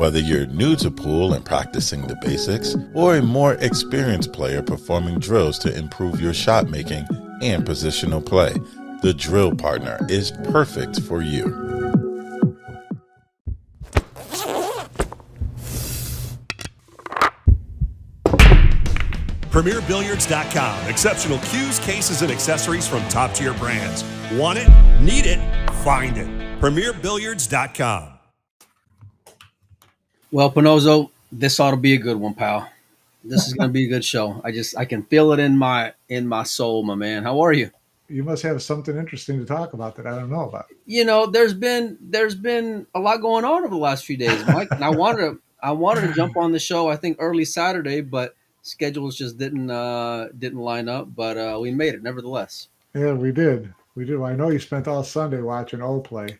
Whether you're new to pool and practicing the basics, or a more experienced player performing drills to improve your shot making and positional play, the Drill Partner is perfect for you. PremierBilliards.com. Exceptional cues, cases, and accessories from top-tier brands. Want it? Need it? Find it. PremierBilliards.com. Well, Pinozo, this ought to be a good one, pal. This is going to be a good show. I can feel it in my soul, my man. How are you? You must have something interesting to talk about that I don't know about. You know, there's been a lot going on over the last few days, Mike. And I wanted to jump on the show, I think early Saturday, but schedules just didn't line up. But we made it nevertheless. Yeah, we did. Well, I know you spent all Sunday watching O play.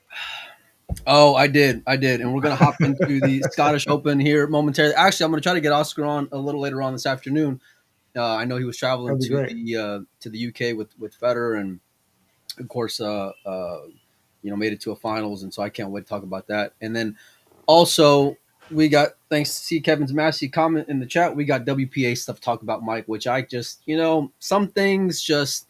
Oh, I did, and we're gonna hop into the Scottish Open here momentarily. Actually, I'm gonna try to get Oscar on a little later on this afternoon. I know he was traveling to the UK with Federer, and of course, made it to a finals, and so I can't wait to talk about that. And then also we got, thanks to see Kevin's Massey comment in the chat, we got WPA stuff to talk about, Mike, which I just, some things just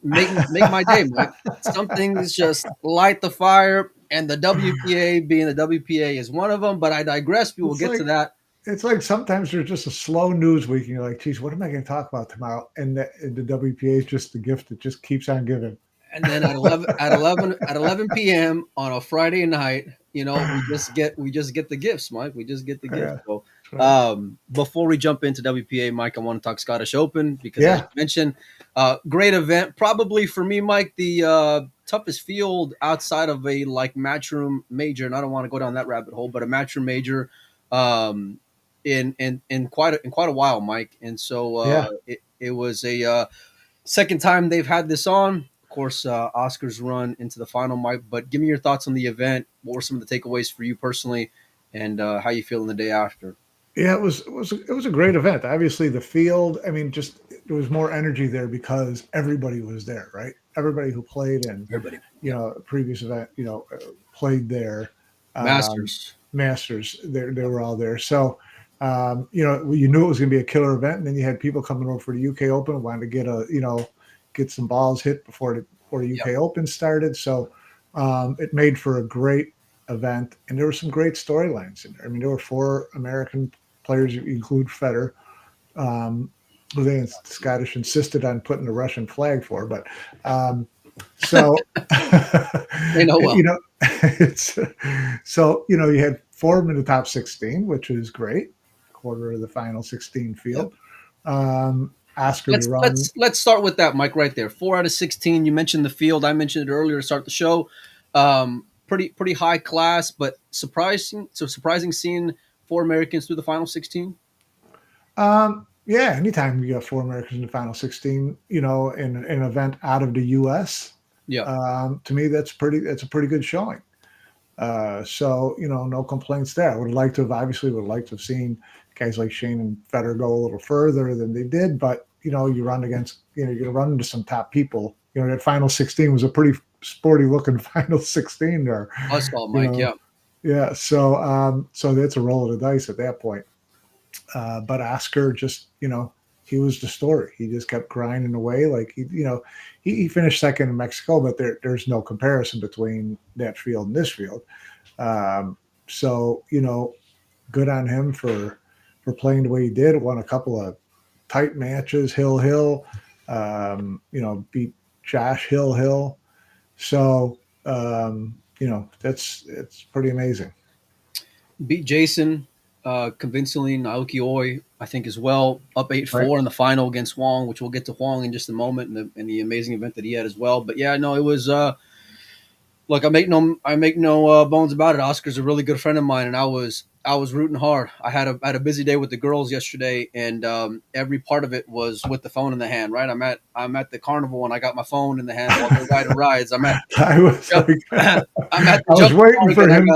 make my day, Mike. Some things just light the fire. And the WPA being the WPA is one of them, but I digress. We will get to that. It's like sometimes there's just a slow news week, and you're like, geez, what am I going to talk about tomorrow? And the WPA is just the gift that just keeps on giving. And then at 11 p.m. on a Friday night, we just get the gifts, Mike. We just get the gifts. Yeah, so, before we jump into WPA, Mike, I want to talk Scottish Open because, as you mentioned, great event. Probably for me, Mike, the toughest field outside of a Matchroom major, and I don't want to go down that rabbit hole, but a Matchroom major in quite a while, Mike. And so it was a second time they've had this on. Of course, Oscar's run into the final, Mike. But give me your thoughts on the event. What were some of the takeaways for you personally, and how you feeling the day after? Yeah, it was a great event. Obviously, the field. I mean, just there was more energy there because everybody was there, right? Everybody who played and previous event, played there. Masters, they were all there. So, you knew it was going to be a killer event, and then you had people coming over for the UK Open, wanted to get some balls hit before the UK Open started. So, it made for a great event, and there were some great storylines in there. I mean, there were 4 American players, you include Federer, who the Scottish insisted on putting the Russian flag for, but so they know well. You had 4 in the top 16, which was great, quarter of the final 16 field. Oscar, let's start with that, Mike, right there. 4 out of 16. You mentioned the field. I mentioned it earlier to start the show. Pretty high class, but surprising seeing 4 Americans through the final 16. Yeah, anytime you got 4 Americans in the final 16, in an event out of the U.S., to me that's a pretty good showing. So no complaints there. I would have liked to have seen guys like Shane and Federer go a little further than they did, but you run against, you're going to run into some top people. That final 16 was a pretty sporty looking final 16 there. I saw Mike, yeah. So that's a roll of the dice at that point. But Oscar just, he was the story. He just kept grinding away. Like he finished second in Mexico, but there's no comparison between that field and this field. So good on him for playing the way he did. Won a couple of tight matches. Hill, beat Josh Hill. So it's pretty amazing. Beat Jason convincingly. Naoki Oi, I think, as well, up 8-4 in the final against Huang, which we'll get to Huang in just a moment, and the amazing event that he had as well. But yeah, no, it was. Look, I make no bones about it. Oscar's a really good friend of mine, and I was rooting hard. I had a busy day with the girls yesterday, and every part of it was with the phone in the hand. Right, I'm at the carnival, and I got my phone in the hand while they're riding rides. I'm at the waiting for him.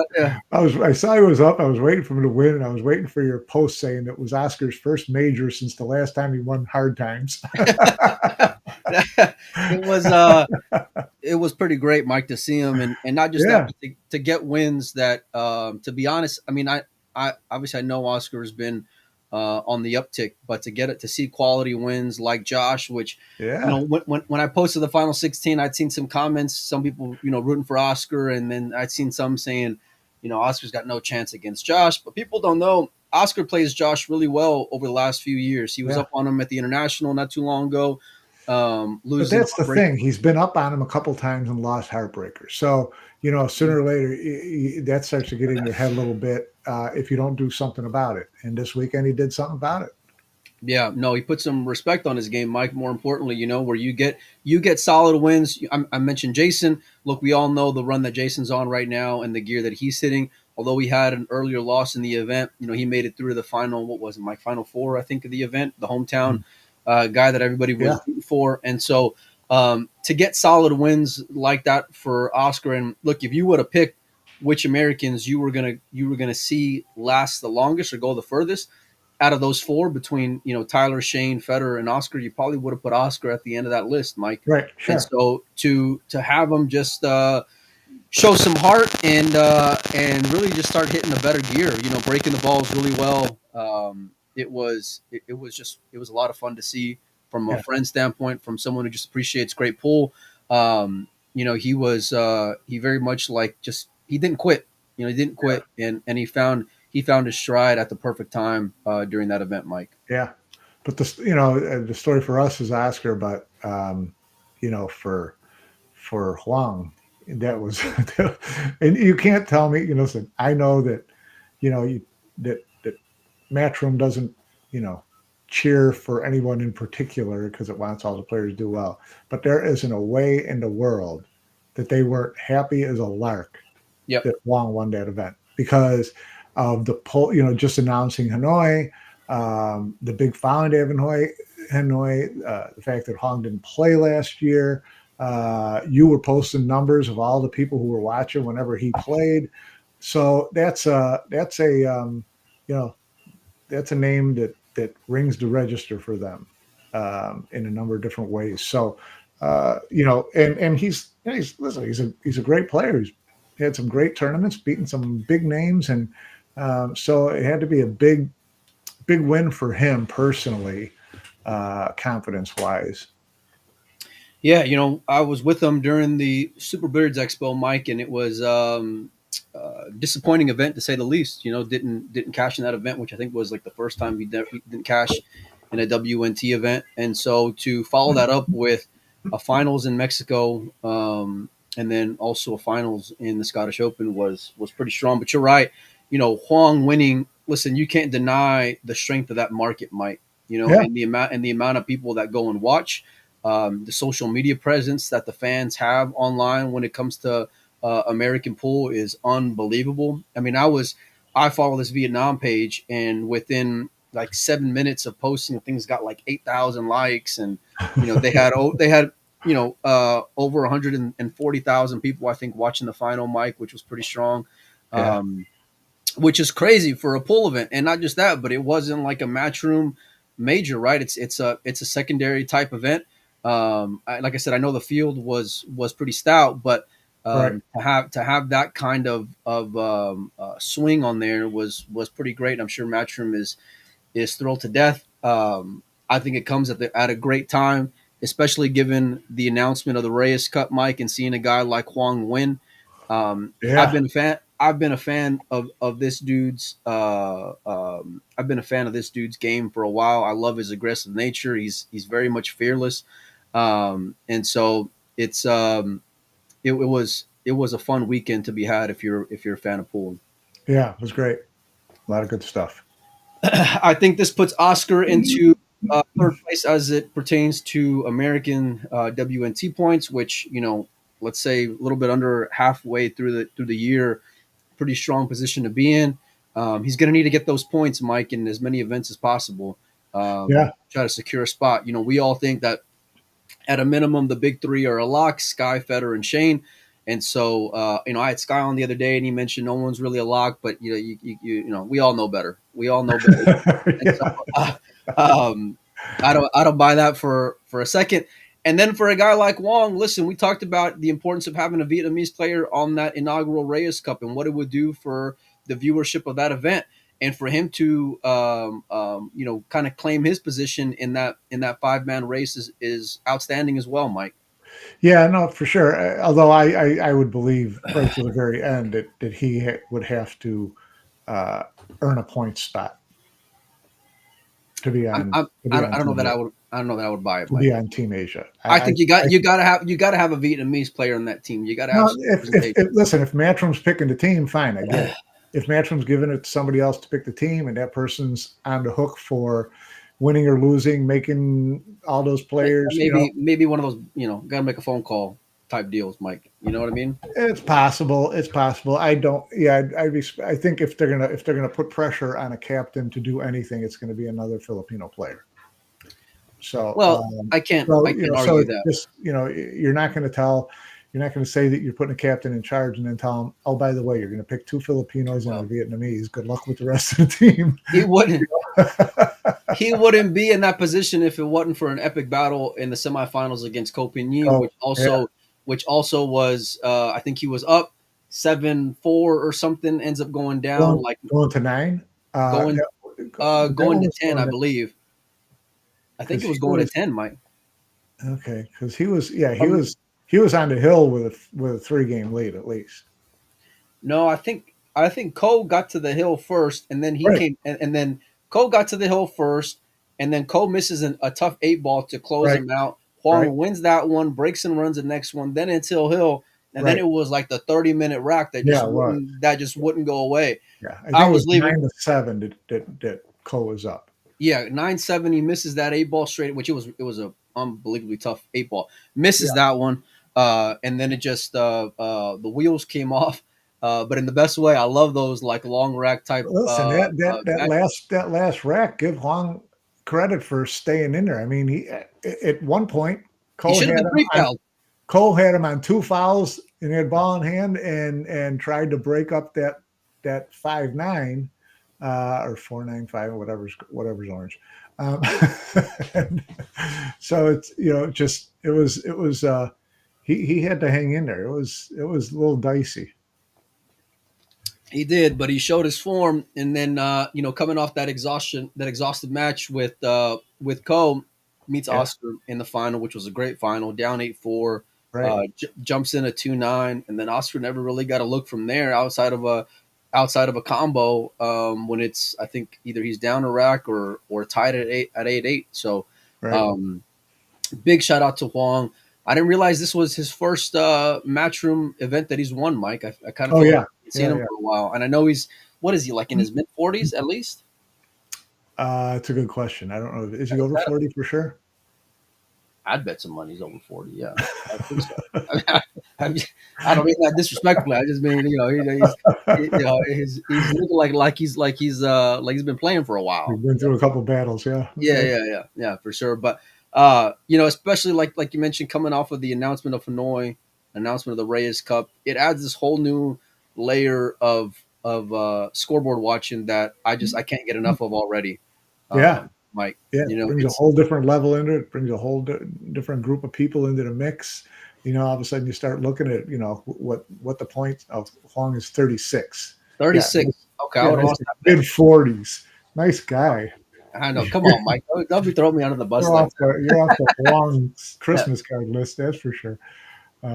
I saw he was up. I was waiting for him to win, and I was waiting for your post saying it was Oscar's first major since the last time he won hard times. It was pretty great, Mike, to see him, and not just that, Yeah. but to get wins that, to be honest, I mean, I obviously I know Oscar has been on the uptick, but to see quality wins like Josh, which Yeah. when I posted the final 16, I'd seen some comments, some people rooting for Oscar, and then I'd seen some saying, Oscar's got no chance against Josh, but people don't know Oscar plays Josh really well over the last few years. He was Yeah. up on him at the International not too long ago. But Losing that's the break. thing. He's been up on him a couple times and lost heartbreakers. So, sooner or later, that starts to get in your head a little bit if you don't do something about it. And this weekend, he did something about it. Yeah, no, he put some respect on his game, Mike. More importantly, where you get solid wins. I mentioned Jason. Look, we all know the run that Jason's on right now and the gear that he's hitting. Although he had an earlier loss in the event, he made it through to the final. What was it, Mike? Final four, I think, of the event. The hometown guy that everybody was rooting for, and so to get solid wins like that for Oscar. And look, if you would have picked which Americans you were gonna see last the longest or go the furthest out of those four, between Tyler, Shane, Federer, and Oscar, you probably would have put Oscar at the end of that list, Mike. Right. Sure. And so to have him just show some heart and really just start hitting the better gear, breaking the balls really well. It was a lot of fun to see from a friend standpoint, from someone who just appreciates great pool. He very much he didn't quit. He didn't quit, and he found his stride at the perfect time during that event, Mike. Yeah. But the story for us is Oscar, but for Huang, that was, and you can't tell me, listen, I know that, that Matchroom doesn't, cheer for anyone in particular because it wants all the players to do well. But there isn't a way in the world that they weren't happy as a lark that Huang won that event because of the poll, just announcing Hanoi, the big following day of Hanoi, the fact that Huang didn't play last year. You were posting numbers of all the people who were watching whenever he played. So that's a name that rings the register for them in a number of different ways. So, and he's a great player. He's had some great tournaments, beaten some big names. And so it had to be a big win for him personally, confidence wise. Yeah. I was with him during the Super Billiards Expo, Mike, and it was disappointing event to say the least. Didn't cash in that event, which I think was like the first time he didn't cash in a WNT event. And so to follow that up with a finals in Mexico, and then also a finals in the Scottish Open was pretty strong. But you're right, Huang winning. Listen, you can't deny the strength of that market, Mike. And the amount of people that go and watch, the social media presence that the fans have online when it comes to American pool is unbelievable. I mean, I follow this Vietnam page, and within like 7 minutes of posting, things got like 8,000 likes, and they had over 140,000 people, I think, watching the final, Mike, which was pretty strong. Which is crazy for a pool event. And not just that, but it wasn't like a Matchroom major, right? It's a secondary type event. Like I said, I know the field was pretty stout, but to have that kind of swing on there was pretty great. I'm sure Matchroom is thrilled to death. I think it comes at a great time, especially given the announcement of the Reyes Cup, Mike, and seeing a guy like Huang win. I've been a fan of this dude's. I've been a fan of this dude's game for a while. I love his aggressive nature. He's very much fearless, and so it was a fun weekend to be had if you're a fan of pool. Yeah, it was great. A lot of good stuff. I think this puts Oscar into third place as it pertains to American WNT points, which let's say a little bit under halfway through the year. Pretty strong position to be in. He's going to need to get those points, Mike, in as many events as possible. Try to secure a spot. We all think that at a minimum, the big three are a lock: Sky, Federer, and Shane. And so, I had Sky on the other day, and he mentioned no one's really a lock, but we all know better. We all know better. So, I don't buy that for a second. And then for a guy like Wong, listen, we talked about the importance of having a Vietnamese player on that inaugural Reyes Cup and what it would do for the viewership of that event, and for him to kind of claim his position in that 5-man race is outstanding as well, Mike. Yeah, no, for sure. Although I would believe right to the very end that he would have to earn a point spot to be on. I don't know that I would buy it. To be on Team Asia. I think you got to have a Vietnamese player on that team. You got to have. No, listen, if Matchroom's picking the team, fine, I get it. If Matchroom's giving it to somebody else to pick the team, and that person's on the hook for winning or losing, making all those players, maybe one of those, got to make a phone call type deals, Mike. You know what I mean? It's possible. It's possible. I don't. Yeah, I think if they're gonna put pressure on a captain to do anything, it's going to be another Filipino player. So I can't argue that. Just, you're not going to say that you're putting a captain in charge and then tell him, oh, by the way, you're going to pick 2 Filipinos and a Vietnamese. Good luck with the rest of the team. He wouldn't. He wouldn't be in that position if it wasn't for an epic battle in the semifinals against Ko Pin-yi, which also was I think he was up 7-4 or something, ends up going down going to 9, going to 10, I believe. I think it was going to 10, Mike. Okay, because he was on the hill with a 3-game lead at least. No, I think Ko got to the hill first, and then he came, and then Ko got to the hill first, and then Ko misses a tough 8-ball to close him out. Huang wins that one, breaks and runs the next one. Then it's Hill, and then it was like the 30-minute rack that just wouldn't go away. Yeah, I was leaving 9-7 that Ko was up. Yeah, 9-7. He misses that 8-ball straight, which it was a unbelievably tough 8-ball. Misses that one, and then it just the wheels came off. But in the best way. I love those like long rack type. Listen, that last rack, give Huang credit for staying in there. I mean, he at one point Cole had him on 2 fouls and he had ball in hand and tried to break up that 5-9 or 4-9-5 or whatever's orange. So it's he had to hang in there. It was a little dicey. He did, but he showed his form, and then coming off that exhausted match with Ko, meets Oscar in the final, which was a great final, down 8-4, jumps in a 2-9, and then Oscar never really got a look from there outside of a combo when it's, I think, either he's down a rack or tied at 8-8. So big shout out to Huang. I didn't realize this was his first Matchroom event that he's won, Mike. I kind of seen him for a while, and I know he's like in his mid-40s at least. It's a good question. I don't know. Is he over 40 for sure? I'd bet some money he's over 40. Yeah, I think so. I don't mean that disrespectfully. I just mean he's looking like he's been playing for a while. He's been through a couple battles. Yeah, for sure. But especially like you mentioned, coming off of the announcement of Hanoi, announcement of the Reyes Cup, it adds this whole new layer of scoreboard watching that I can't get enough of already. Mike. Yeah, it brings a whole different level into it. Brings a whole different group of people into the mix. All of a sudden you start looking at what the point of Huang is 36. 36. Yeah. Okay, I would have mid 40s. Nice guy. I know. Come on, Mike. Don't be throwing me under the bus. You're off the long Christmas card list, that's for sure. But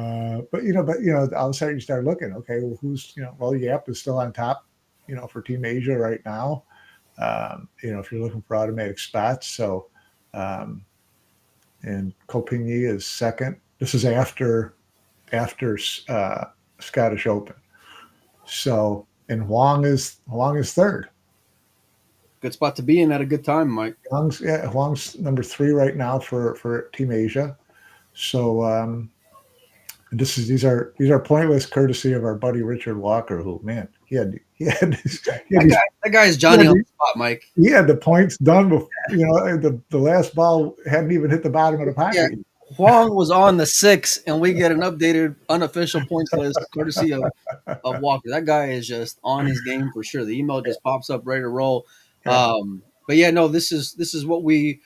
all of a sudden you start looking. Okay, well, who's Yap is still on top. For Team Asia right now. If you're looking for automatic spots, so and Ko Pin-yi is second. This is after Scottish Open. So and Huang is third. Good spot to be in at a good time, Mike. Huang's number 3 right now for Team Asia. So these are pointless courtesy of our buddy Richard Walker, who that guy is Johnny on the spot, Mike. He had the points done before the last ball hadn't even hit the bottom of the pocket. Yeah. Huang was on the 6, and we get an updated unofficial points list courtesy of Walker. That guy is just on his game for sure. The email just pops up ready to roll. But yeah, no, this is what we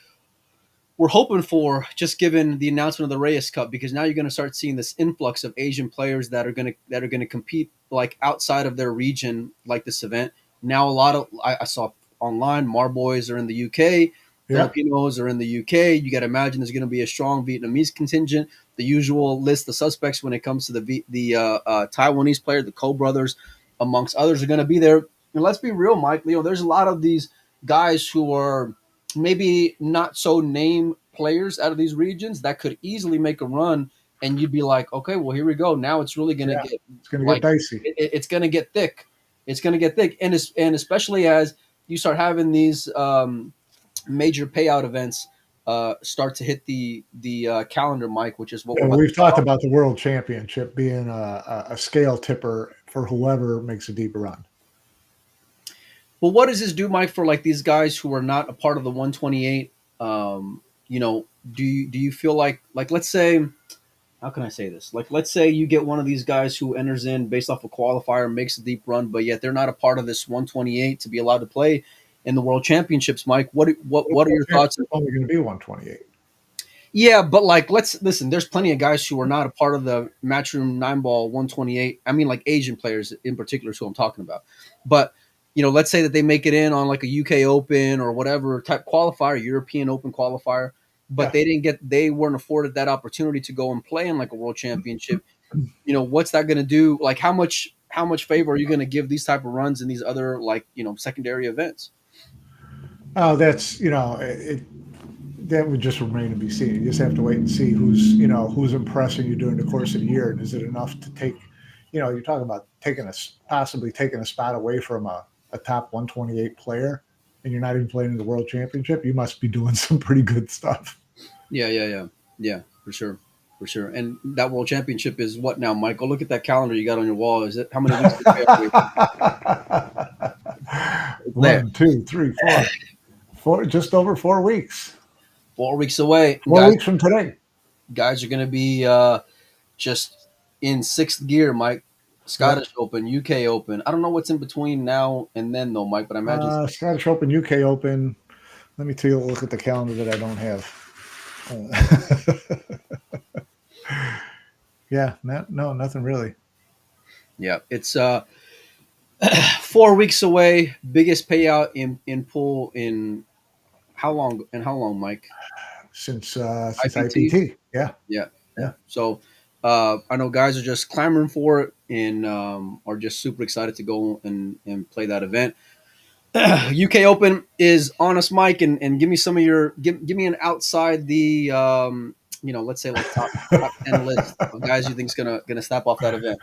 we're hoping for, just given the announcement of the Reyes Cup, because now you're going to start seeing this influx of Asian players that are going to compete like outside of their region, like this event. Now a lot of I saw online, Marboys are in the UK, Filipinos are in the UK. You got to imagine there's going to be a strong Vietnamese contingent. The usual list of suspects when it comes to the Taiwanese player, the Ko brothers, amongst others, are going to be there. And let's be real, Mike. There's a lot of these guys who are maybe not so name players out of these regions that could easily make a run, and you'd be like, okay, well, here we go. Now it's really going to get it's going to get dicey. It's going to get thick. It's going to get thick, and especially as you start having these major payout events start to hit the calendar, Mike, which is what we've talked about the World Championship being a scale tipper for whoever makes a deep run. Well, what does this do, Mike, for like these guys who are not a part of the 128? Do you feel like let's say, how can I say this? Like, let's say you get one of these guys who enters in based off a qualifier, makes a deep run, but yet they're not a part of this 128 to be allowed to play in the World Championships. Mike, what are your thoughts? It's only going to be 128. Yeah, but like, let's listen. There's plenty of guys who are not a part of the Matchroom 9-ball 128. I mean, like Asian players in particular is who I'm talking about. But let's say that they make it in on like a UK Open or whatever type qualifier, European Open qualifier, but they weren't afforded that opportunity to go and play in like a World Championship. What's that going to do? Like, how much favor are you going to give these type of runs in these other secondary events? Oh, that's that would just remain to be seen. You just have to wait and see who's impressing you during the course of the year, and is it enough to take? You're talking about possibly taking a spot away from a top 128 player, and you're not even playing in the World Championship. You must be doing some pretty good stuff. Yeah, for sure. And that World Championship is what now, Michael? Look at that calendar you got on your wall. Is it how many weeks? 1, 2, 3, 4, just over 4 weeks. 4 weeks away. 4 weeks from today. Guys are going to be just in sixth gear, Mike. Scottish Open, UK Open. I don't know what's in between now and then, though, Mike. But I imagine Scottish Open, UK Open. Let me take a look at the calendar that I don't have. Nothing really. Yeah, it's 4 weeks away. Biggest payout in pool in how long? And how long, Mike? Since IPT. Yeah. So I know guys are just clamoring for it and are just super excited to go and play that event. UK Open is on us, Mike, and give me some of your give me an outside the let's say like top 10 list of guys you think is gonna snap off that event.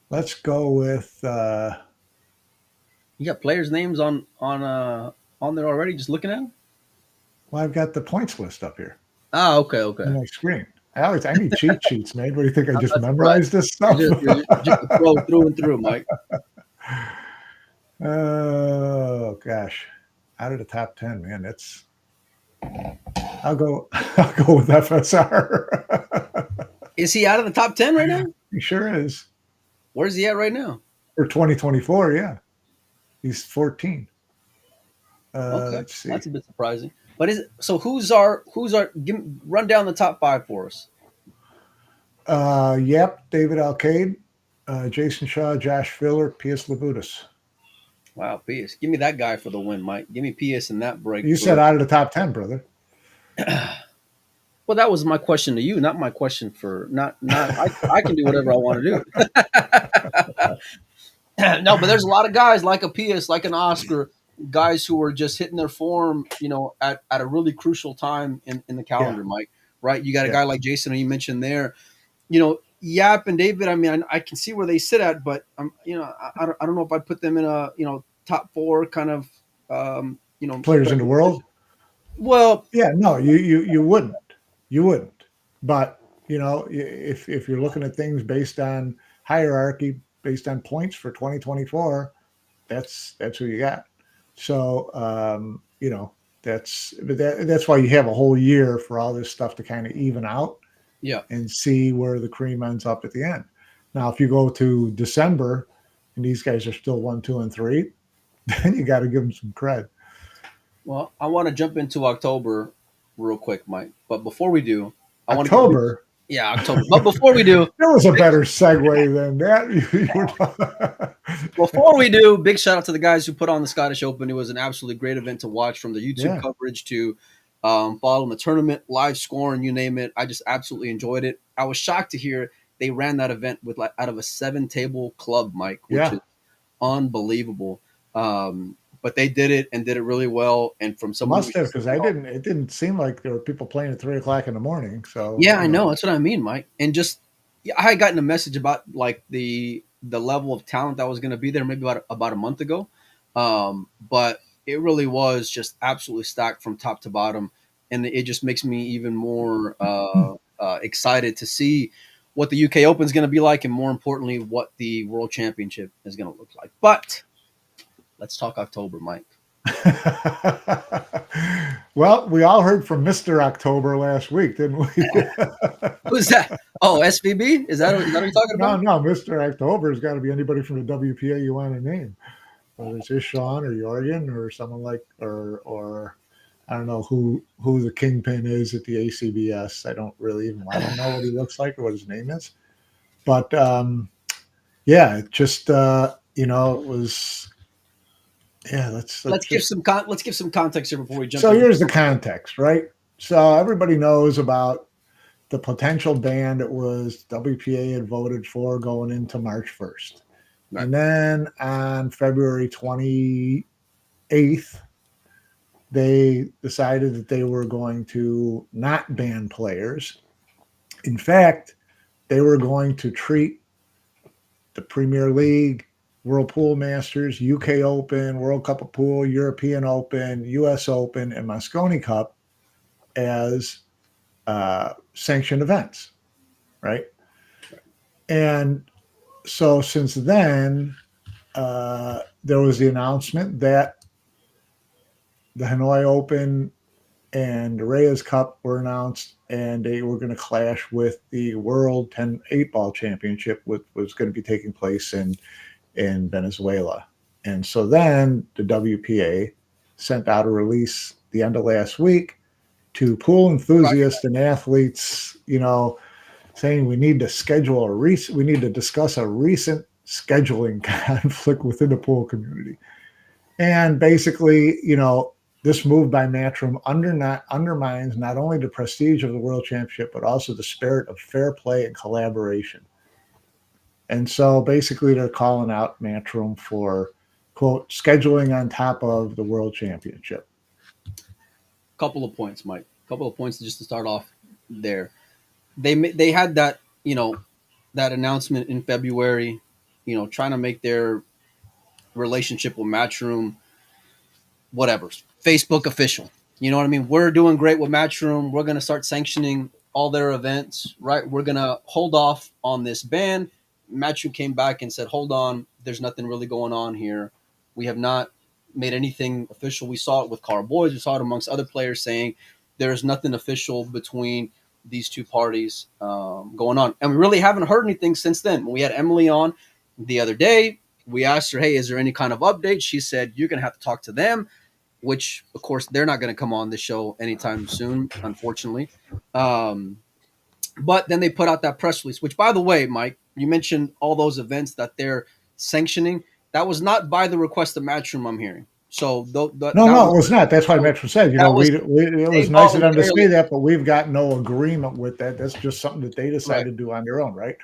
Let's go with you got players' names on there already, just looking at them? Well, I've got the points list up here. Ah, okay. On my screen. I need cheat sheets, man. What do you think? I just memorized this stuff? You're just throw through and through, Mike. Oh gosh, out of the top 10, man. I'll go with FSR. Is he out of the top 10 right now? He sure is. Where's he at right now? For 2024, yeah, he's 14. Okay, let's see. That's a bit surprising. But who's run down the top 5 for us? David Alcade, Jason Shaw, Josh Filler, P.S. Labutis. Wow, P.S. Give me that guy for the win, Mike. Give me P.S. in that break. You said out of the top 10, brother. Well, that was my question to you, not my question for not. I can do whatever I want to do. No, but there's a lot of guys like a P.S., like an Oscar, guys who are just hitting their form, at a really crucial time in the calendar, Mike. Right? You got a guy like Jason, who you mentioned there. Yap and David. I mean, I can see where they sit at, but I don't know if I'd put them in a top 4 kind of players in the world. Well, yeah, no, you wouldn't. You wouldn't. But if you're looking at things based on hierarchy, based on points for 2024, that's who you got. So that's why you have a whole year for all this stuff to kind of even out. Yeah. And see where the cream ends up at the end. Now, if you go to December and these guys are still 1, 2, and 3, then you got to give them some credit. Well, I want to jump into October real quick, Mike. But before we do, I want to October. Yeah, October. But before we do, there was a better segue than that. Before we do, big shout out to the guys who put on the Scottish Open. It was an absolutely great event to watch, from the YouTube coverage to following the tournament, live scoring, you name it. I just absolutely enjoyed it. I was shocked to hear they ran that event with out of a 7-table club, Mike, which is unbelievable. But they did it and did it really well. And from someone must have, because it didn't seem like there were people playing at 3:00 in the morning. So yeah, I know. That's what I mean, Mike. And just I had gotten a message about like the level of talent that was going to be there maybe about a month ago. But it really was just absolutely stacked from top to bottom. And it just makes me even more excited to see what the UK Open is going to be like, and more importantly, what the World Championship is going to look like. But let's talk October, Mike. Well, we all heard from Mr. October last week, didn't we? Who's that? Oh, SVB? Is that what you're talking about? No, Mr. October has got to be anybody from the WPA you want to name. Whether it's Ishan or Jorgen or someone like, or I don't know who the kingpin is at the ACBS. I don't know what he looks like or what his name is. But it just it was. Yeah, let's give some context here before we jump. So here's the context, right? So everybody knows about the potential ban that was WPA had voted for going into March 1st. Right. And then on February 28th, they decided that they were going to not ban players. In fact, they were going to treat the Premier League, World Pool Masters, UK Open, World Cup of Pool, European Open, US Open, and Mosconi Cup as sanctioned events, right? And so since then, there was the announcement that the Hanoi Open and the Reyes Cup were announced, and they were going to clash with the World 10 8-Ball Championship, which was going to be taking place in Venezuela. And so then the WPA sent out a release the end of last week to pool enthusiasts and athletes, saying we need to discuss a recent scheduling conflict within the pool community. And basically, this move by Matchroom undermines not only the prestige of the World Championship, but also the spirit of fair play and collaboration. And so basically they're calling out Matchroom for, quote, scheduling on top of the World Championship. Couple of points, Mike. Couple of points just to start off there. They had that, that announcement in February, trying to make their relationship with Matchroom, whatever, Facebook official. You know what I mean? We're doing great with Matchroom. We're going to start sanctioning all their events, right? We're going to hold off on this ban. Matchroom came back and said, hold on, there's nothing really going on here. We have not made anything official. We saw it with Carl Boys. We saw it amongst other players saying there's nothing official between these two parties going on. And we really haven't heard anything since then. When we had Emily on the other day, we asked her, hey, is there any kind of update? She said, you're going to have to talk to them, which, of course, they're not going to come on the show anytime soon, unfortunately. But then they put out that press release, which, by the way, Mike, you mentioned all those events that they're sanctioning. That was not by the request of Matchroom, I'm hearing. So it was not. That's why Matchroom said, it was nice of them to say that, but we've got no agreement with that. That's just something that they decided to do on their own, right?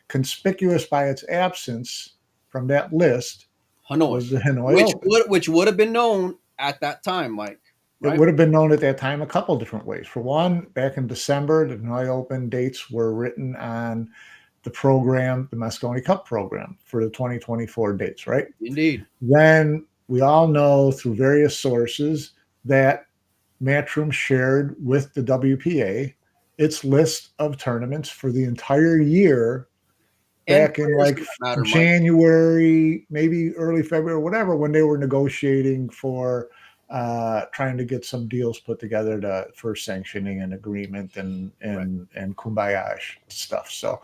Conspicuous by its absence from that list was the Hanoi Open. Which would have been known at that time, Mike. Right? It would have been known at that time a couple different ways. For one, back in December, the Hanoi Open dates were written on the program, the Mosconi Cup program for the 2024 dates, right? Indeed. Then we all know through various sources that Matchroom shared with the WPA its list of tournaments for the entire year back in January, maybe early February, whatever, when they were negotiating for trying to get some deals put together for sanctioning and agreement and kumbaya stuff. So,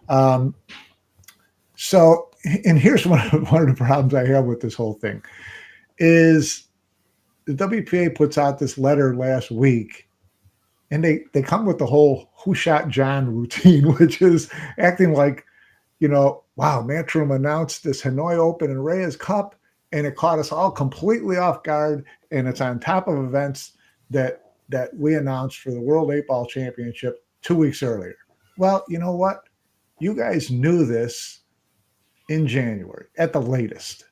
and here's one of the problems I have with this whole thing is the WPA puts out this letter last week, and they come with the whole "Who Shot John" routine, which is acting like, wow, Matchroom announced this Hanoi Open and Reyes Cup, and it caught us all completely off guard, and it's on top of events that we announced for the World 8-Ball Championship 2 weeks earlier. Well, you know what? You guys knew this in January at the latest.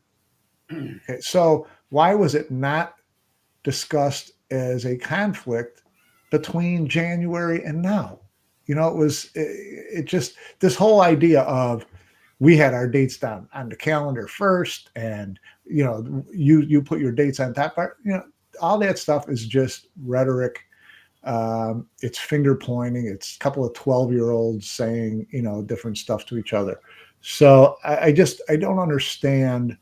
Okay, so why was it not discussed as a conflict between January and now? It just, this whole idea of, we had our dates down on the calendar first, and you put your dates on top part. All that stuff is just rhetoric. It's finger pointing. It's a couple of 12-year-olds saying different stuff to each other. So I don't understand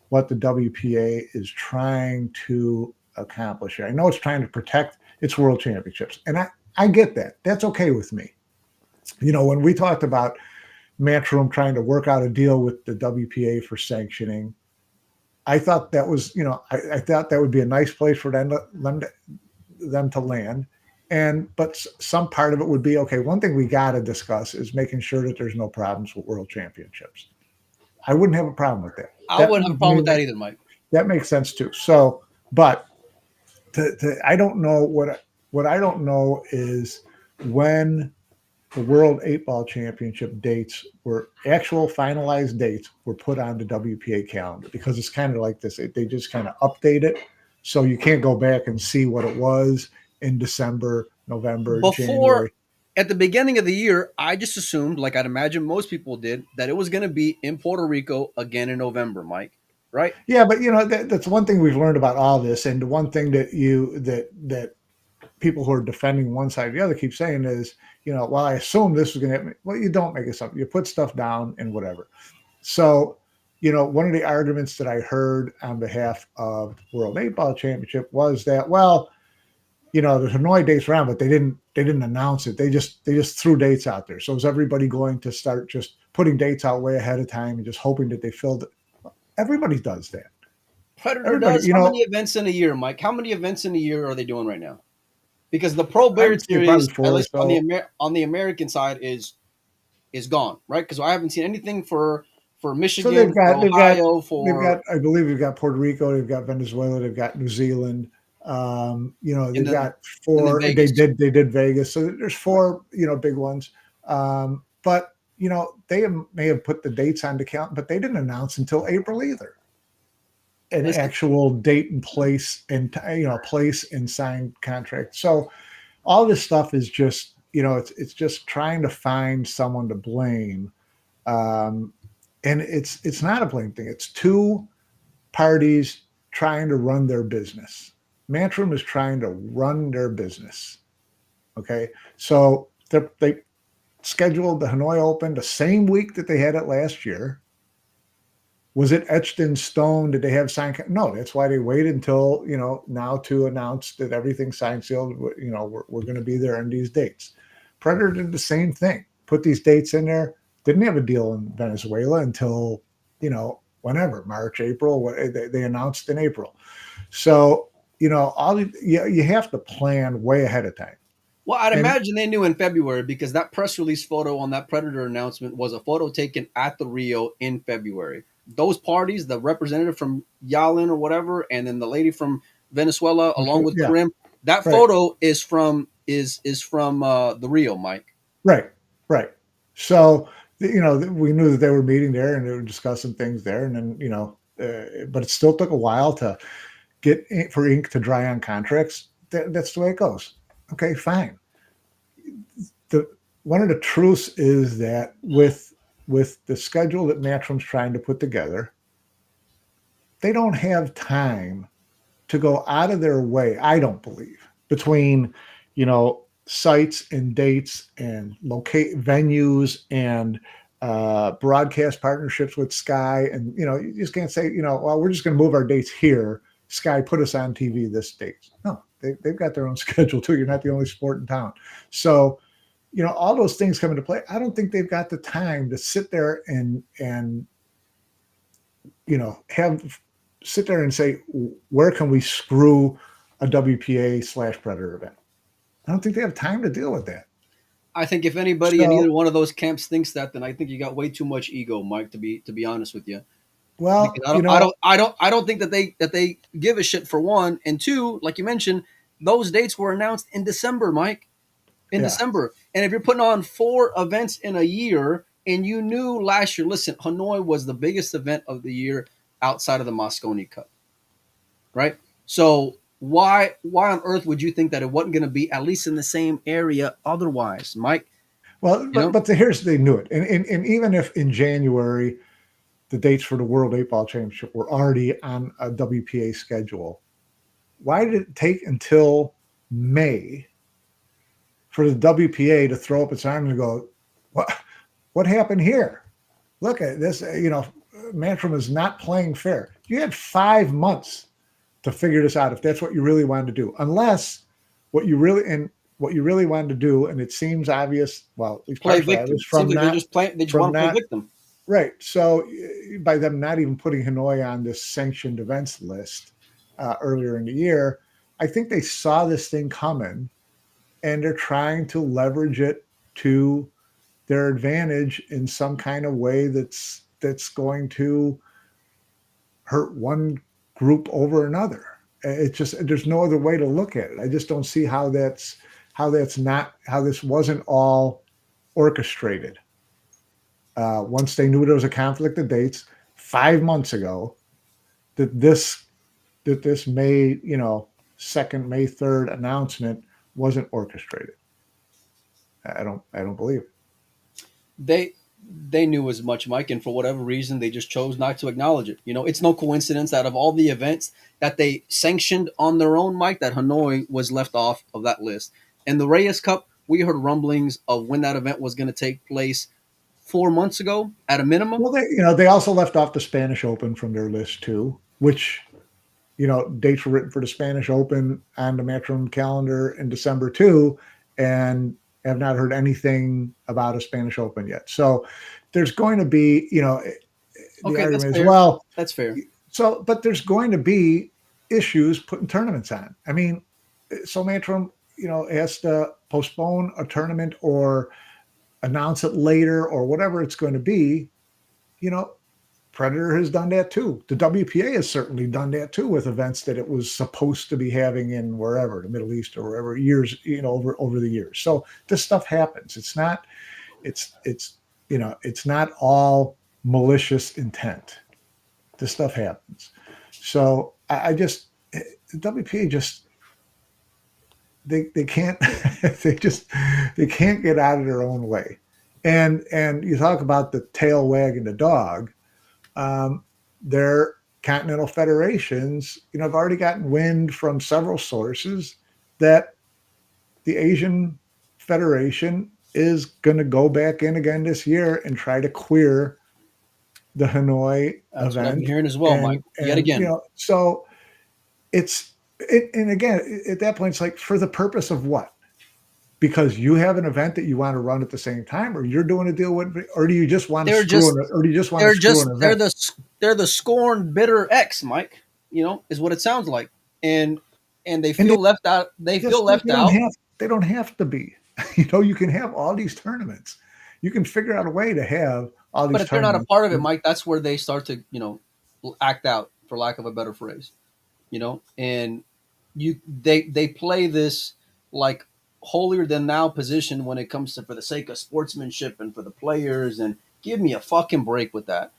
what the WPA is trying to accomplish here. I know it's trying to protect its world championships, and I get that. That's okay with me. When we talked about Matchroom trying to work out a deal with the WPA for sanctioning, I thought that was, I thought that would be a nice place for them to land. But some part of it would be, okay, one thing we got to discuss is making sure that there's no problems with world championships. I wouldn't have a problem with that. I wouldn't have a problem with that either, Mike. That makes sense too. So, but I don't know what I don't know is when the World 8-Ball Championship dates were actual finalized dates were put on the WPA calendar, because it's kind of like this. They just kind of update it. So you can't go back and see what it was in December, November, January. At the beginning of the year, I just assumed, like I'd imagine most people did, that it was going to be in Puerto Rico again in November, Mike. Right? Yeah, but that's one thing we've learned about all this, and the one thing that people who are defending one side or the other keep saying is, well, I assume this was going to happen. Well, you don't make it something. You put stuff down and whatever. So, one of the arguments that I heard on behalf of the World 8-Ball Championship was that, well, the Hanoi dates around, but they didn't announce it. They just threw dates out there. So is everybody going to start just putting dates out way ahead of time and just hoping that they filled it? Everybody does that. Predator does. How many events in a year, Mike? How many events in a year are they doing right now? Because the Pro Billiard Series, at least on the American side, is gone, right? Because I haven't seen anything for Michigan, so Ohio, I believe they've got Puerto Rico, they've got Venezuela, they've got New Zealand. They've got 4. They did Vegas, so there's 4 big ones. But they may have put the dates on the calendar, but they didn't announce until April either an actual date and place and place and signed contract. So all this stuff is just it's just trying to find someone to blame, and it's not a blame thing. It's two parties trying to run their business. Matchroom is trying to run their business. Okay, so they scheduled the Hanoi Open the same week that they had it last year. Was it etched in stone? Did they have signed? No, that's why they waited until now to announce that everything's signed, sealed. We're going to be there on these dates. Predator did the same thing. Put these dates in there. Didn't have a deal in Venezuela until whenever, March, April. They announced in April. So you have to plan way ahead of time. Well, I'd imagine they knew in February, because that press release photo on that Predator announcement was a photo taken at the Rio in February. Those parties, the representative from Yalin or whatever, and then the lady from Venezuela, along with Karim, that photo is from the Rio, Mike. Right. So we knew that they were meeting there and they were discussing things there, and then but it still took a while to get for ink to dry on contracts. That's the way it goes. Okay, fine. One of the truths is that with the schedule that Matchroom's trying to put together, they don't have time to go out of their way, I don't believe, between, sites and dates and venues and broadcast partnerships with Sky. And, you just can't say, well, we're just going to move our dates here. Sky put us on TV this date. No, they've got their own schedule too. You're not the only sport in town. So, all those things come into play. I don't think they've got the time to sit there and have sit there and say, where can we screw a WPA/Predator event? I don't think they have time to deal with that. I think if anybody in either one of those camps thinks that, then I think you got way too much ego, Mike. To be honest with you, well, because I don't think that they give a shit for one, and two, like you mentioned, those dates were announced in December, Mike, in December. And if you're putting on 4 events in a year, and you knew last year, listen, Hanoi was the biggest event of the year outside of the Moscone Cup, right? So why on earth would you think that it wasn't going to be at least in the same area otherwise, Mike? Well, but here's they knew it, and even if in January the dates for the World 8-Ball Championship were already on a WPA schedule, why did it take until May for the WPA to throw up its arms and go, what happened here? Look at this, Matchroom is not playing fair. You had 5 months to figure this out if that's what you really wanted to do, unless what you really wanted to do, and it seems obvious. Well, at least play victim. Seems like they just want to play victim, right? So by them not even putting Hanoi on this sanctioned events list earlier in the year, I think they saw this thing coming, and they're trying to leverage it to their advantage in some kind of way that's going to hurt one group over another. It's just, there's no other way to look at it. I just don't see how this wasn't all orchestrated. Once they knew there was a conflict of dates 5 months ago, that this May 2nd, May 3rd announcement wasn't orchestrated. I don't believe it. They knew as much, Mike, and for whatever reason, they just chose not to acknowledge it. It's no coincidence that of all the events that they sanctioned on their own, Mike, that Hanoi was left off of that list. And the Reyes Cup, we heard rumblings of when that event was going to take place 4 months ago at a minimum. Well, they also left off the Spanish Open from their list too, which, dates were written for the Spanish Open on the Matchroom calendar in December too, and have not heard anything about a Spanish Open yet. So there's going to be, the argument is, well, that's fair. So, but there's going to be issues putting tournaments on. I mean, so Matchroom, has to postpone a tournament or announce it later or whatever it's going to be. Predator has done that too. The WPA has certainly done that too with events that it was supposed to be having in wherever, the Middle East or wherever, years, over the years. So this stuff happens. It's not all malicious intent. This stuff happens. So I just, the WPA just, they can't, they can't get out of their own way. And you talk about the tail wagging the dog. Their continental federations, have already gotten wind from several sources that the Asian Federation is going to go back in again this year and try to queer the Hanoi That's event. What I'm hearing as well, Mike. Yet again. So and again, at that point, it's like, for the purpose of what? Because you have an event that you want to run at the same time, or you're doing a deal with, or do you just want to they're the scorned, bitter ex, Mike, is what it sounds like. And they feel left out. They feel left out. They don't have to be. You can have all these tournaments. You can figure out a way to have all these. But if they're not a part of it, Mike, that's where they start to, act out, for lack of a better phrase. And they play this like holier than thou position when it comes to, for the sake of sportsmanship and for the players, and give me a fucking break with that,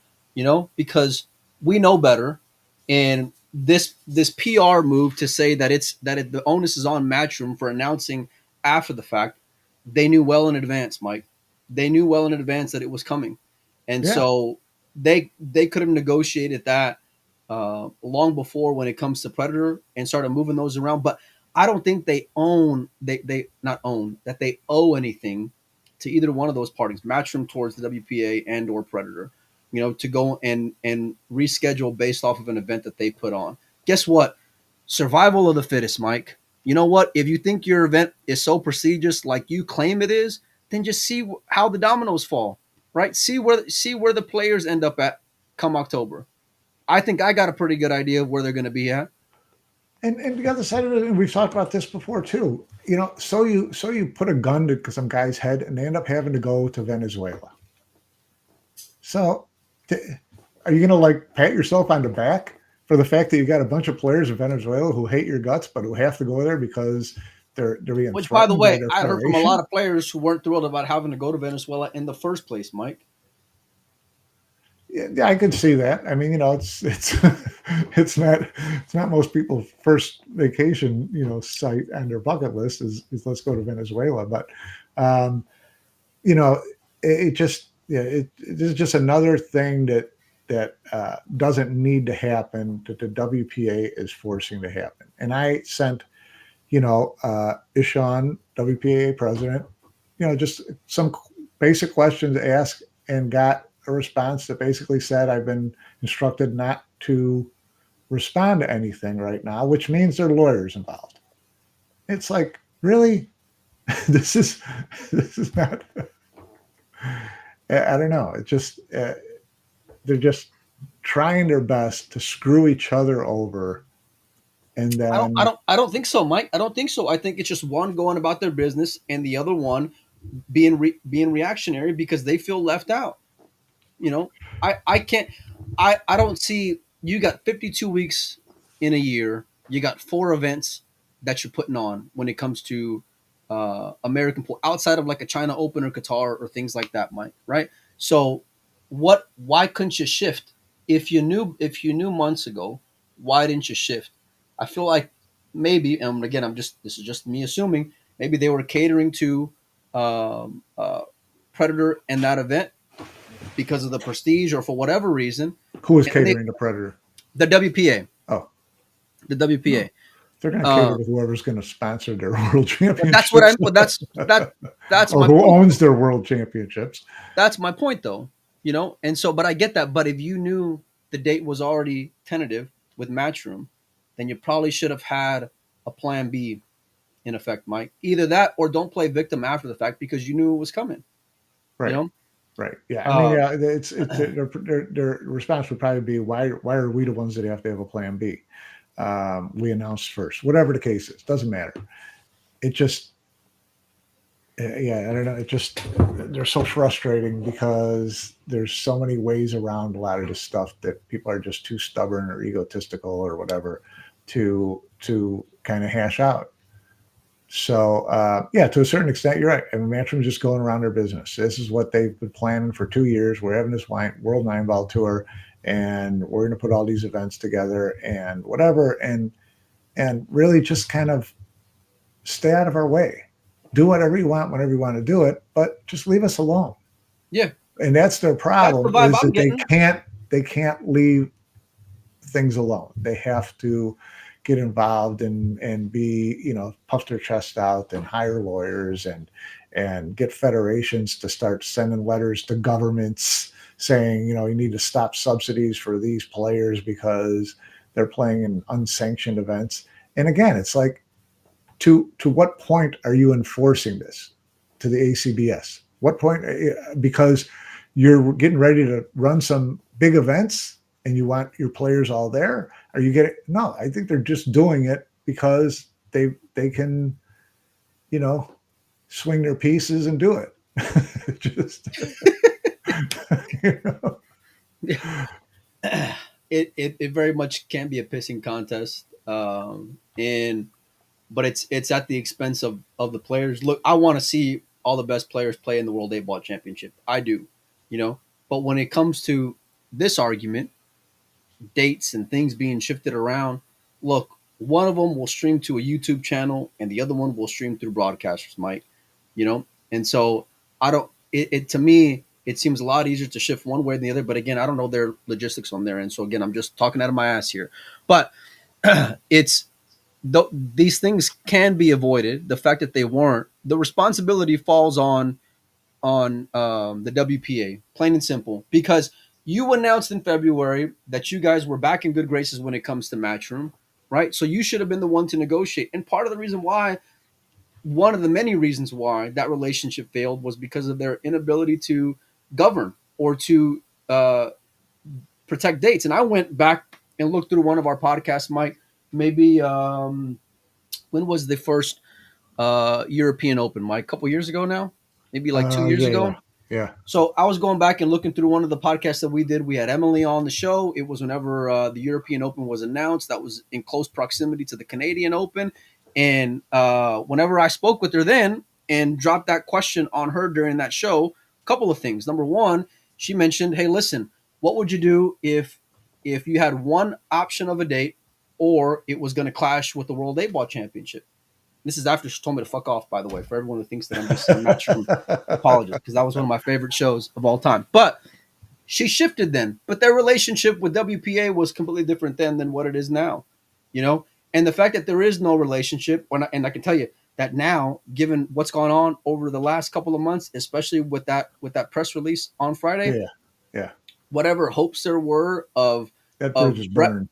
because we know better. And this PR move to say that the onus is on Matchroom for announcing after the fact, they knew well in advance, Mike. They knew well in advance that it was coming. And so they could have negotiated that long before when it comes to Predator and started moving those around. But I don't think they owe anything to either one of those parties, Matchroom towards the WPA and or Predator, to go and reschedule based off of an event that they put on. Guess what? Survival of the fittest, Mike. You know what? If you think your event is so prestigious like you claim it is, then just see how the dominoes fall, right? See where the players end up at come October. I think I got a pretty good idea of where they're going to be at. And the other side of it, and we've talked about this before too. So you put a gun to some guy's head, and they end up having to go to Venezuela. So, are you going to pat yourself on the back for the fact that you got a bunch of players in Venezuela who hate your guts, but who have to go there because they're being Which, by the way, I heard from a lot of of players who weren't thrilled about having to go to Venezuela in the first place, Mike. Yeah, I could see that. I mean, it's it's not most people's first vacation, site on their bucket list is let's go to Venezuela. But it is just another thing that doesn't need to happen, that the WPA is forcing to happen. And I sent, Ishan, WPA president, just some basic questions to ask, and got a response that basically said, I've been instructed not to respond to anything right now, which means there are lawyers involved. It's like, really? This is not, I don't know. It just, they're just trying their best to screw each other over. And then I don't think so, Mike. I don't think so. I think it's just one going about their business and the other one being reactionary because they feel left out. I can't. I don't see. You got 52 weeks in a year. You got 4 events that you're putting on when it comes to American pool, outside of like a China Open or Qatar or things like that, Mike. Right. So why couldn't you shift? If you knew months ago, why didn't you shift? I feel like maybe, and again, this is just me assuming, maybe they were catering to Predator and that event because of the prestige or for whatever reason. Who is catering to Predator? The WPA. Oh. The WPA. No. They're going to cater to whoever's going to sponsor their world championships. That's what I'm. That's or my who point. Owns their world championships. That's my point, though. And so, but I get that. But if you knew the date was already tentative with Matchroom, then you probably should have had a plan B in effect, Mike. Either that or don't play victim after the fact because you knew it was coming. Right. Right. Yeah. I mean, it's their response would probably be, why are we the ones that have to have a plan B? We announced first, whatever the case is, doesn't matter. It just, I don't know. It just, they're so frustrating because there's so many ways around a lot of this stuff that people are just too stubborn or egotistical or whatever to kind of hash out. So, to a certain extent, you're right. I mean, Matchroom's just going around their business. This is what they've been planning for 2 years. We're having this World 9-Ball Tour, and we're going to put all these events together and whatever, and really just kind of stay out of our way. Do whatever you want, whenever you want to do it, but just leave us alone. Yeah. And that's their problem, is that they can't leave things alone. They have to get involved and be, puff their chest out and hire lawyers and get federations to start sending letters to governments saying, you need to stop subsidies for these players because they're playing in unsanctioned events. And again, it's like, to what point are you enforcing this to the ACBS? What point? Because you're getting ready to run some big events and you want your players all there? Are you getting? No, I think they're just doing it because they can, swing their pieces and do it. Just, It very much can be a pissing contest, but it's at the expense of the players. Look, I want to see all the best players play in the World 8-Ball Championship. I do, But when it comes to this argument, dates and things being shifted around, look, one of them will stream to a YouTube channel and the other one will stream through broadcasters, Mike. And so I don't. To me, it seems a lot easier to shift one way than the other. But again, I don't know their logistics on there, and so again, I'm just talking out of my ass here. But these things can be avoided. The fact that they weren't, the responsibility falls on the WPA, plain and simple, because you announced in February that you guys were back in good graces when it comes to Matchroom, right? So you should have been the one to negotiate. And part of the reason why, one of the many reasons why that relationship failed was because of their inability to govern or to protect dates. And I went back and looked through one of our podcasts, Mike. Maybe when was the first European Open, Mike? A couple years ago now, maybe like 2 years ago. Yeah. So I was going back and looking through one of the podcasts that we did. We had Emily on the show. It was whenever the European Open was announced. That was in close proximity to the Canadian Open. And whenever I spoke with her then and dropped that question on her during that show, a couple of things. Number one, she mentioned, hey, listen, what would you do if you had one option of a date or it was going to clash with the World 8-Ball Championship? This is after she told me to fuck off, by the way, for everyone who thinks that I'm just a Matchroom apologist, because that was one of my favorite shows of all time. But she shifted then. But their relationship with WPA was completely different then than what it is now, you know? And the fact that there is no relationship, and I can tell you that now, given what's gone on over the last couple of months, especially with that press release on Friday, whatever hopes there were of reconciling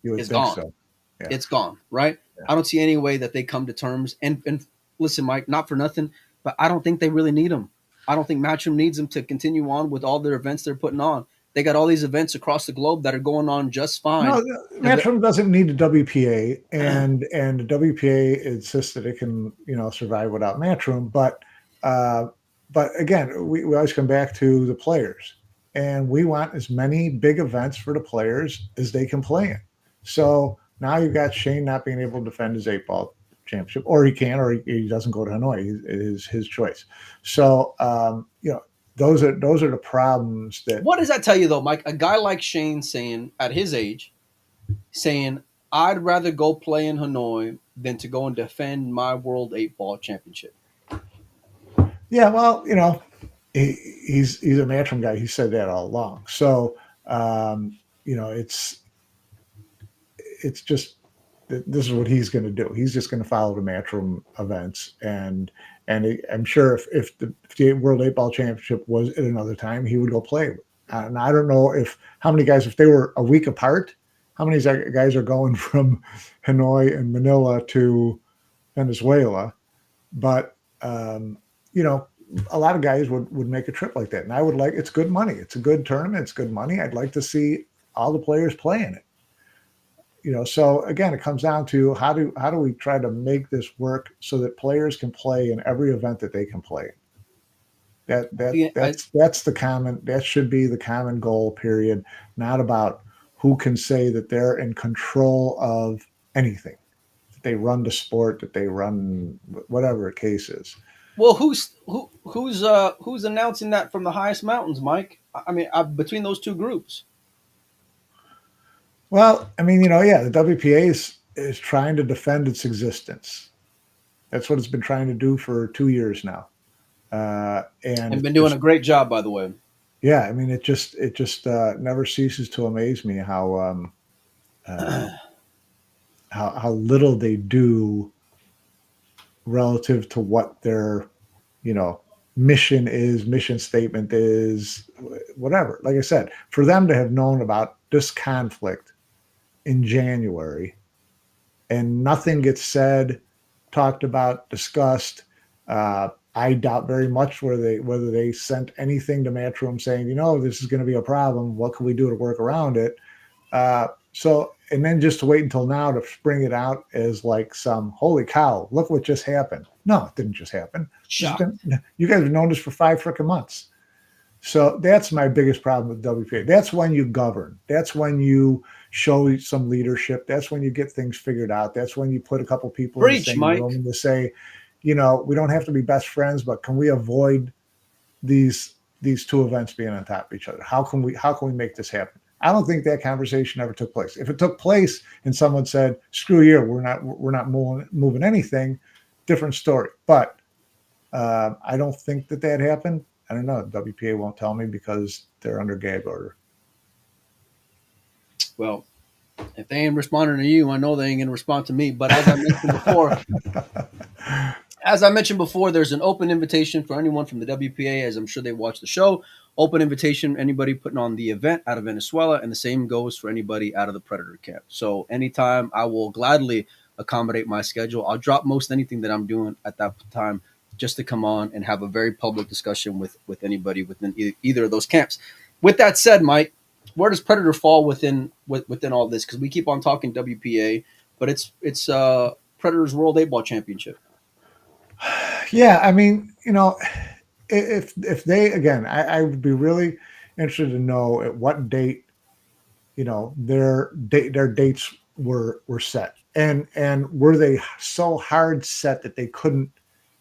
is gone. So. Yeah. It's gone, right? Yeah. I don't see any way that they come to terms. And listen, Mike, not for nothing, but I don't think they really need them. I don't think Matchroom needs them to continue on with all their events they're putting on. They got all these events across the globe that are going on just fine. No, Matchroom doesn't need the WPA, and the WPA insists that it can, survive without Matchroom. But again, we always come back to the players, and we want as many big events for the players as they can play in. So now you've got Shane not being able to defend his 8-ball championship, or he can, or he doesn't go to Hanoi. It is his choice. So, those are the problems that. What does that tell you, though, Mike? A guy like Shane saying, at his age, I'd rather go play in Hanoi than to go and defend my World 8-Ball Championship. Yeah, well, he's a Matchroom guy. He said that all along. So, it's just this is what he's going to do. He's just going to follow the Matchroom events, and I'm sure if the World 8-Ball Championship was at another time, he would go play. And I don't know how many guys, if they were a week apart, how many guys are going from Hanoi and Manila to Venezuela, but a lot of guys would make a trip like that, and I would like. It's good money. It's a good tournament. It's good money. I'd like to see all the players playing it. So again, it comes down to how do we try to make this work so that players can play in every event that they can play. That should be the common goal, period. Not about who can say that they're in control of anything, that they run the sport, that they run whatever the case is. Well, who's announcing that from the highest mountains, Mike? I mean, between those two groups. Well, I mean, the WPA is trying to defend its existence. That's what it's been trying to do for 2 years now, and been doing a great job, by the way. Yeah, I mean, it just never ceases to amaze me how little they do relative to what their mission statement is, whatever. Like I said, for them to have known about this conflict in January and nothing gets said, talked about, discussed. I doubt very much whether they sent anything to Matchroom saying, this is going to be a problem. What can we do to work around it? And then just to wait until now to spring it out as like some holy cow, look what just happened. No, it didn't just happen. You guys have known this for 5 freaking months. So that's my biggest problem with WPA. That's when you govern. That's when you show some leadership. That's when you get things figured out. That's when you put a couple people in the same room to say, we don't have to be best friends, but can we avoid these two events being on top of each other? How can we make this happen? I don't think that conversation ever took place. If it took place and someone said, "Screw you, we're not moving anything," different story. But I don't think that happened. I don't know. WPA won't tell me because they're under gag order. Well, if they ain't responding to you, I know they ain't going to respond to me. But as I mentioned before, there's an open invitation for anyone from the WPA, as I'm sure they watch the show. Open invitation, anybody putting on the event out of Venezuela, and the same goes for anybody out of the Predator camp. So anytime, I will gladly accommodate my schedule. I'll drop most anything that I'm doing at that time just to come on and have a very public discussion with anybody within either of those camps. With that said, Mike, where does Predator fall within all this? Because we keep on talking WPA, but it's Predator's World 8-Ball Championship. Yeah, I mean, if they, again, I would be really interested to know at what date, their dates were set, and were they so hard set that they couldn't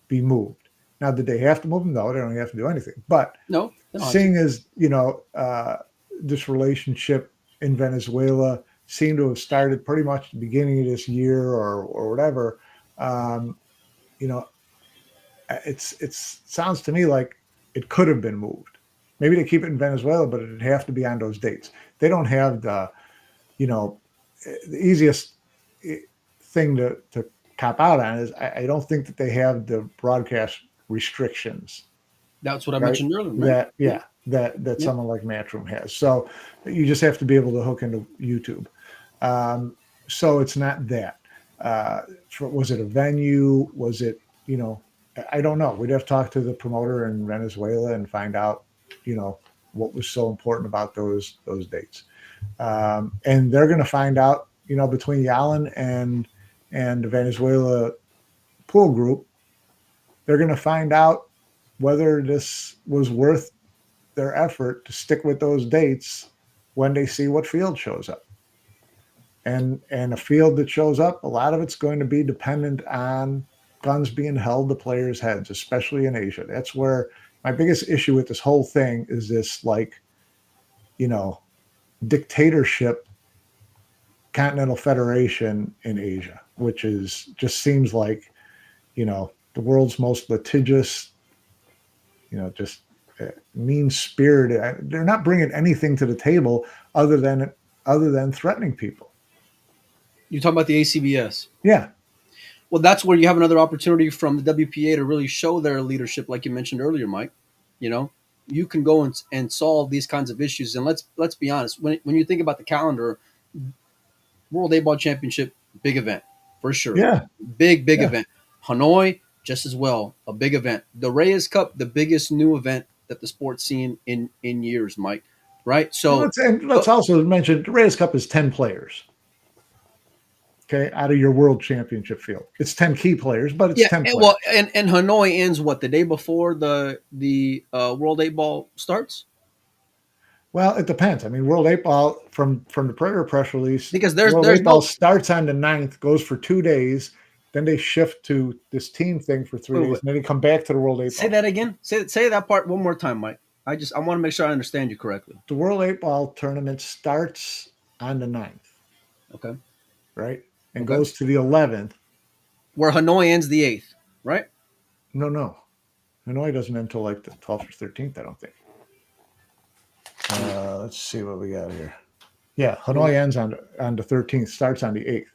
be moved? Now, did they have to move them? No, they don't have to do anything. But no, seeing as this relationship in Venezuela seemed to have started pretty much at the beginning of this year or whatever, it sounds to me like it could have been moved. Maybe they keep it in Venezuela, but it'd have to be on those dates. They don't have the easiest thing to cop out on is I don't think that they have the broadcast restrictions. That's what I mentioned earlier. Right? That someone like Matchroom has. So you just have to be able to hook into YouTube. So it's not that. Was it a venue? Was it, I don't know. We'd have to talk to the promoter in Venezuela and find out, what was so important about those dates. And they're going to find out, between Yalin and the Venezuela pool group, they're going to find out whether this was worth their effort to stick with those dates when they see what field shows up. And a field that shows up, a lot of it's going to be dependent on guns being held to players' heads, especially in Asia. That's where my biggest issue with this whole thing is this, dictatorship continental federation in Asia, which just seems like, the world's most litigious, just mean-spirited. They're not bringing anything to the table other than threatening people. You're talking about the ACBS. Yeah. Well, that's where you have another opportunity from the WPA to really show their leadership, like you mentioned earlier, Mike. You can go and solve these kinds of issues. And let's be honest, when you think about the calendar, World 8-Ball Championship, big event for sure. Yeah, big event. Hanoi, just as well, a big event. The Reyes Cup, the biggest new event that the sport's seen in years, Mike. Right. So let's also mention the Reyes Cup is 10 players. Okay, out of your world championship field, it's 10 key players, but it's 10 players. Well, and Hanoi ends what, the day before the World 8-Ball starts? Well, it depends. I mean, World 8-Ball from the Predator press release, because there's 8-Ball starts on the 9th, goes for 2 days, then they shift to this team thing for 3 days, and then they come back to the World 8-Ball. Say that again. Say that part one more time, Mike. I want to make sure I understand you correctly. The World 8-Ball tournament starts on the 9th. Okay. Right? And goes to the 11th. Where Hanoi ends the 8th, right? No. Hanoi doesn't end until like the 12th or 13th, I don't think. Let's see what we got here. Yeah, Hanoi ends on the 13th, starts on the 8th.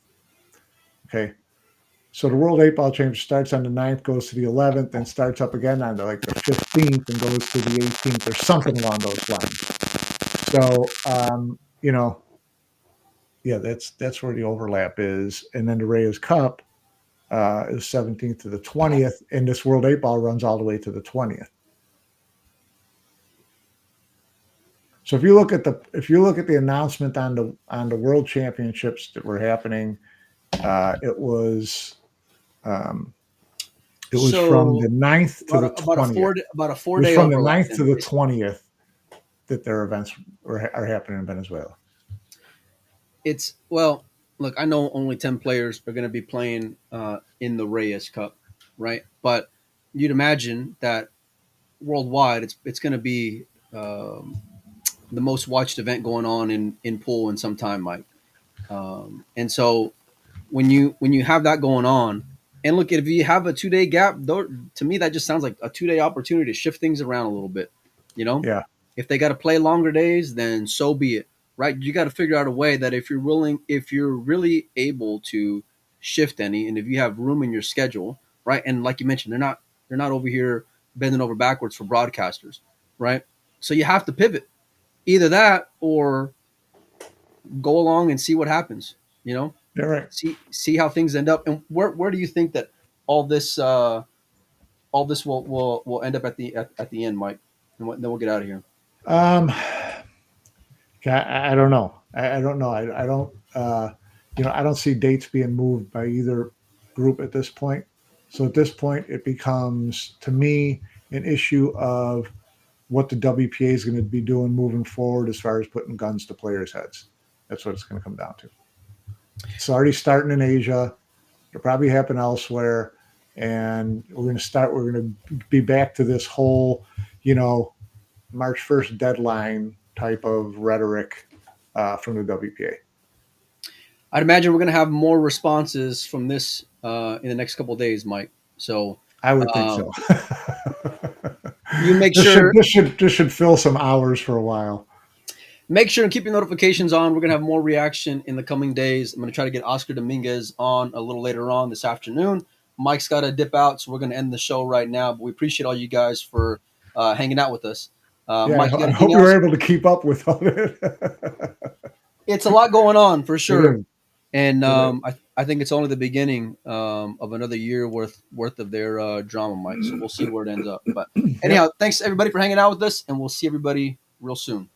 Okay. So the World 8-Ball Championship starts on the 9th, goes to the 11th, then starts up again on the 15th and goes to the 18th or something along those lines. So, yeah, that's where the overlap is. And then the Reyes Cup is 17th to the 20th, and this World 8-Ball runs all the way to the 20th. So if you look at the announcement on the World Championships that were happening, it was from the 9th to the 20th. About a 4 day from the 9th to the 20th that their events are happening in Venezuela. Look, I know only 10 players are going to be playing in the Reyes Cup, right? But you'd imagine that worldwide, it's going to be the most watched event going on in pool in some time, Mike. And so when you have that going on, and look, if you have a 2 day gap, though, to me that just sounds like a 2 day opportunity to shift things around a little bit. Yeah. If they got to play longer days, then so be it. Right, you got to figure out a way that if you're really able to shift any, and if you have room in your schedule, right, and like you mentioned, they're not over here bending over backwards for broadcasters, right? So you have to pivot, either that or go along and see what happens. Yeah, right. See how things end up, and where do you think that all this will end up at the end, Mike? And then we'll get out of here. I don't know. I don't know. I don't. I don't see dates being moved by either group at this point. So at this point, it becomes to me an issue of what the WPA is going to be doing moving forward as far as putting guns to players' heads. That's what it's going to come down to. It's already starting in Asia. It'll probably happen elsewhere. And we're going to be back to this whole, March 1st deadline type of rhetoric from the WPA. I'd imagine we're going to have more responses from this in the next couple of days, Mike. So I would think so. You make sure this should fill some hours for a while. Make sure and keep your notifications on. We're going to have more reaction in the coming days. I'm going to try to get Oscar Dominguez on a little later on this afternoon. Mike's got to dip out, so we're going to end the show right now. But we appreciate all you guys for hanging out with us. Mike, I hope you were able to keep up with all it. It's a lot going on for sure. And I think it's only the beginning of another year worth of their drama, Mike. So we'll see where it ends up. But anyhow, thanks everybody for hanging out with us, and we'll see everybody real soon.